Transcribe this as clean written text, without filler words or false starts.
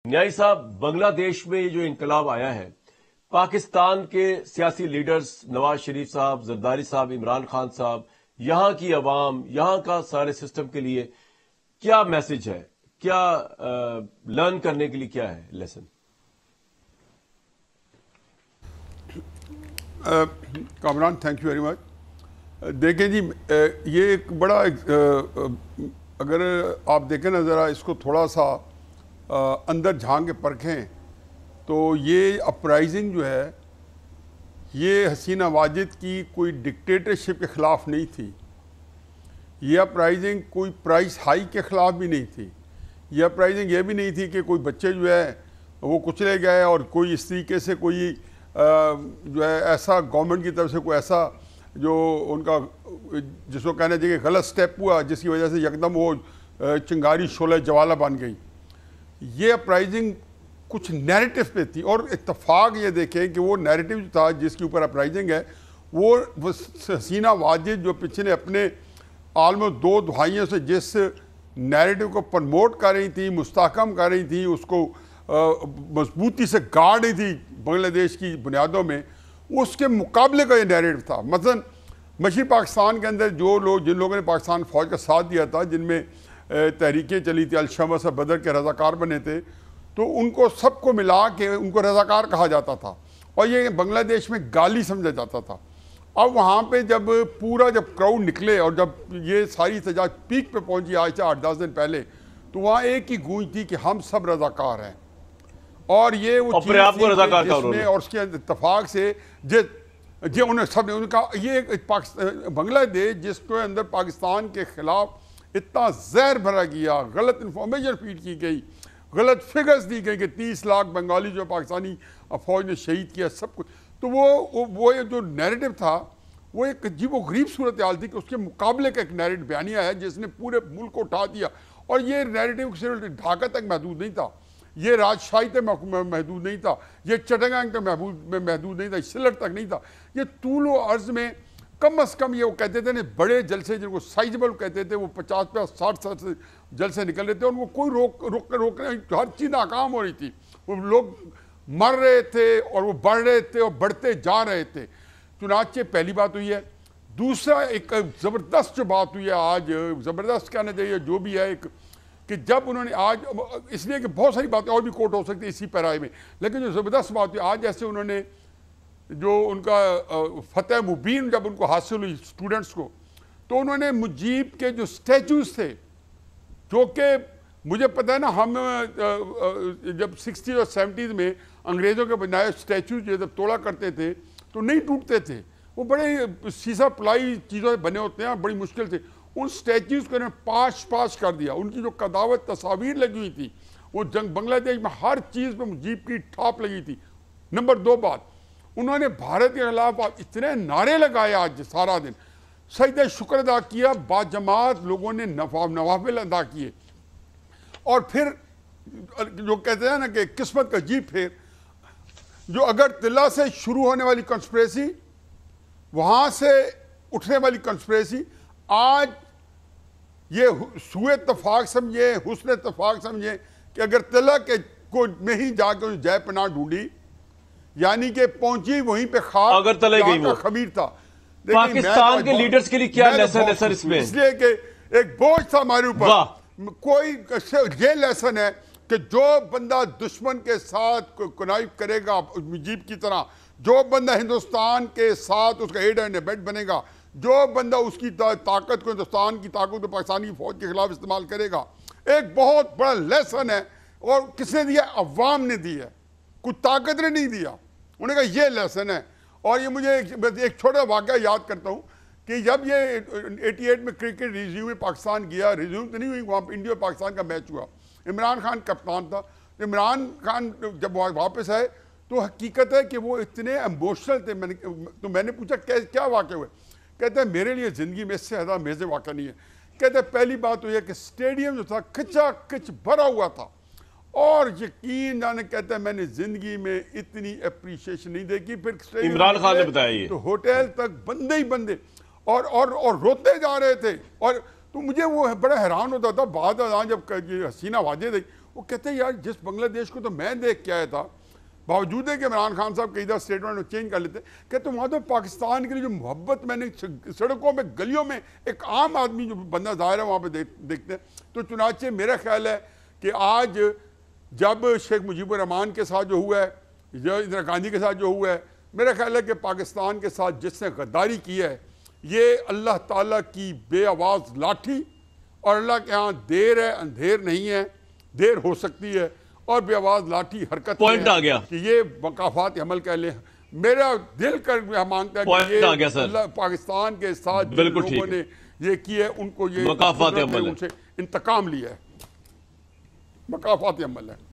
نیائی صاحب، بنگلہ دیش میں یہ جو انقلاب آیا ہے، پاکستان کے سیاسی لیڈرز نواز شریف صاحب، زرداری صاحب، عمران خان صاحب، یہاں کی عوام، یہاں کا سارے سسٹم کے لیے کیا میسج ہے؟ کیا لرن کرنے کے لیے کیا ہے lesson? Kamran thank you very much. دیکھیں جی، یہ ایک بڑا اگر آپ دیکھیں نا ذرا اس کو تھوڑا سا اندر جھانک کے پرکھیں تو یہ اپرائزنگ جو ہے یہ حسینہ واجد کی کوئی ڈکٹیٹرشپ کے خلاف نہیں تھی. یہ اپرائزنگ کوئی پرائس ہائی کے خلاف بھی نہیں تھی. یہ اپرائزنگ یہ بھی نہیں تھی کہ کوئی بچے جو ہے وہ کچلے گئے اور کوئی اس طریقے سے کوئی جو ہے ایسا گورنمنٹ کی طرف سے کوئی ایسا جو ان کا جس کو کہنا چاہیے غلط سٹیپ ہوا جس کی وجہ سے یکدم وہ چنگاری شعلہ جوالہ بن گئی. یہ اپرائزنگ کچھ نیریٹو پہ تھی، اور اتفاق یہ دیکھیں کہ وہ نیریٹو جو تھا جس کے اوپر اپرائزنگ ہے وہ حسینہ واجد جو پچھلے اپنے آلموسٹ 2 دہائیوں سے جس نیریٹو کو پروموٹ کر رہی تھی، مستحکم کر رہی تھی، اس کو مضبوطی سے گاڑ رہی تھی بنگلہ دیش کی بنیادوں میں، اس کے مقابلے کا یہ نیریٹو تھا. مثلا مشرقی پاکستان کے اندر جن لوگوں نے پاکستان فوج کا ساتھ دیا تھا، جن میں تحریکیں چلی تھی، الشمس اور بدر کے رضاکار بنے تھے، تو ان کو سب کو ملا کے ان کو رضاکار کہا جاتا تھا اور یہ بنگلہ دیش میں گالی سمجھا جاتا تھا. اب وہاں پہ جب کراؤڈ نکلے اور جب یہ ساری احتجاج پیک پہ پہنچی آج سے 8-10 دن پہلے، تو وہاں ایک ہی گونج تھی کہ ہم سب رضاکار ہیں. اور یہ وہ چیز جس میں اور اس کے اتفاق سے انہوں نے سب نے کہا یہ بنگلہ دیش جس کے اندر پاکستان کے خلاف اتنا زہر بھرا گیا، غلط انفارمیشن فیڈ کی گئی، غلط فگرز دی گئی کہ 30 لاکھ بنگالی جو پاکستانی فوج نے شہید کیا سب کچھ، تو وہ جو نیریٹو تھا وہ ایک عجیب و غریب صورتحال تھی کہ اس کے مقابلے کا ایک نیریٹو بیانیہ ہے جس نے پورے ملک کو اٹھا دیا. اور یہ نیریٹو صرف ڈھاکہ تک محدود نہیں تھا، یہ راجشاہی تک محدود نہیں تھا، یہ چٹنگانگ تک محدود نہیں تھا، سلٹ تک نہیں تھا. یہ طول و عرض میں کم از کم یہ وہ کہتے تھے بڑے جلسے جن کو سائزبل کہتے تھے، وہ 50-60 جلسے نکل رہے تھے، اور وہ کوئی روکنے ہر چیز ناکام ہو رہی تھی. وہ لوگ مر رہے تھے اور وہ بڑھ رہے تھے اور بڑھتے جا رہے تھے. چنانچہ پہلی بات ہوئی ہے. دوسرا ایک زبردست جو بات ہوئی ہے آج، زبردست کہنا چاہیے جو بھی ہے، کہ جب انہوں نے آج، اس لیے کہ بہت ساری باتیں اور بھی کوٹ ہو سکتی اسی پیرائے میں، لیکن جو زبردست بات ہوئی آج، جیسے انہوں نے جو ان کا فتح مبین جب ان کو حاصل ہوئی اسٹوڈنٹس کو، تو انہوں نے مجیب کے جو سٹیچوز تھے، جو کہ مجھے پتہ ہے نا، ہم جب 60 اور 70 میں انگریزوں کے بنائے سٹیچوز جب توڑا کرتے تھے تو نہیں ٹوٹتے تھے، وہ بڑے سیسا پلائی چیزوں سے بنے ہوتے ہیں، بڑی مشکل سے. ان سٹیچوز کو انہوں نے پاش کر دیا. ان کی جو قداوت تصاویر لگی ہوئی تھی، وہ بنگلہ دیش میں ہر چیز پہ مجیب کی ٹھاپ لگی تھی. نمبر 2 بات، انہوں نے بھارت کے خلاف اتنے نعرے لگائے آج سارا دن، سجدہ شکر ادا کیا، باجماعت لوگوں نے نوافل ادا کیے. اور پھر جو کہتے ہیں نا کہ قسمت کا جی پھیر، جو اگر طلع سے شروع ہونے والی کنسپریسی، وہاں سے اٹھنے والی کنسپریسی، آج یہ سوء اتفاق سمجھے، حسن اتفاق سمجھے کہ اگر طلع کے کو میں ہی جا کے جائے پناہ ڈھونڈی، یعنی کہ پہنچی وہیں پہ خواب جہاں کا خمیر تھا. پاکستان کے لیڈرز کے لیے کیا لیسن ہے سر اس میں؟ اس لیے کہ ایک بوجھ تھا ہمارے اوپر. کوئی یہ لیسن ہے کہ جو بندہ دشمن کے ساتھ کنائف کرے گا مجیب کی طرح، جو بندہ ہندوستان کے ساتھ اس کا ایڈ اینڈ ایبٹ بنے گا، جو بندہ اس کی طاقت کو، ہندوستان کی طاقت کو پاکستانی فوج کے خلاف استعمال کرے گا، ایک بہت بڑا لیسن ہے. اور کس نے دیا؟ عوام نے دی ہے، کوئی طاقت نے نہیں دیا. انہوں نے کہا یہ لیسن ہے. اور یہ مجھے ایک چھوٹا واقعہ یاد کرتا ہوں کہ جب یہ 88 میں کرکٹ ریزیوم میں پاکستان گیا، ریزیوم تو نہیں ہوئی، وہاں پہ انڈیا اور پاکستان کا میچ ہوا، عمران خان کپتان تھا. عمران خان جب واپس آئے تو حقیقت ہے کہ وہ اتنے ایموشنل تھے. میں نے پوچھا کیا واقع ہوئے؟ کہتے ہیں میرے لیے زندگی میں اس سے زیادہ میزے واقع نہیں ہے. کہتے ہیں پہلی بات تو یہ کہ اسٹیڈیم جو تھا کھچا کھچ بھرا ہوا تھا، اور یقین جانے کہتے ہیں میں نے زندگی میں اتنی اپریشیشن نہیں دیکھی. پھر عمران خان نے بتایا یہ تو ہوٹل تک بندے ہی بندے اور روتے جا رہے تھے. اور تو مجھے وہ بڑا حیران ہوتا تھا بعد ازاں جب یہ حسینہ واجد وہ کہتے ہیں یار جس بنگلہ دیش کو تو میں دیکھ کے آیا تھا، باوجود ہے کہ عمران خان صاحب کئی دفعہ اسٹیٹمنٹ چینج کر لیتے، کہتے وہاں تو پاکستان کے لیے جو محبت میں نے سڑکوں میں گلیوں میں ایک عام آدمی جو بندہ ظاہر ہے وہاں پہ دیکھتے ہیں۔ تو چنانچہ میرا خیال ہے کہ آج جب شیخ مجیب الرحمان کے ساتھ جو ہوا ہے، جو اندرا گاندھی کے ساتھ جو ہوا ہے، میرا خیال ہے کہ پاکستان کے ساتھ جس نے غداری کی ہے، یہ اللہ تعالیٰ کی بے آواز لاٹھی، اور اللہ کے ہاں دیر ہے اندھیر نہیں ہے، دیر ہو سکتی ہے، اور بے آواز لاٹھی حرکت پوائنٹ آ گیا کہ یہ مقافات عمل کہہ لیں۔ میرا دل کر مانگتا ہے کہ یہ اللہ پاکستان کے ساتھ جن لوگوں نے یہ کی ہے ان کو یہ مقافات عمل ان سے انتقام لیا ہے، مقافات عمل ہے۔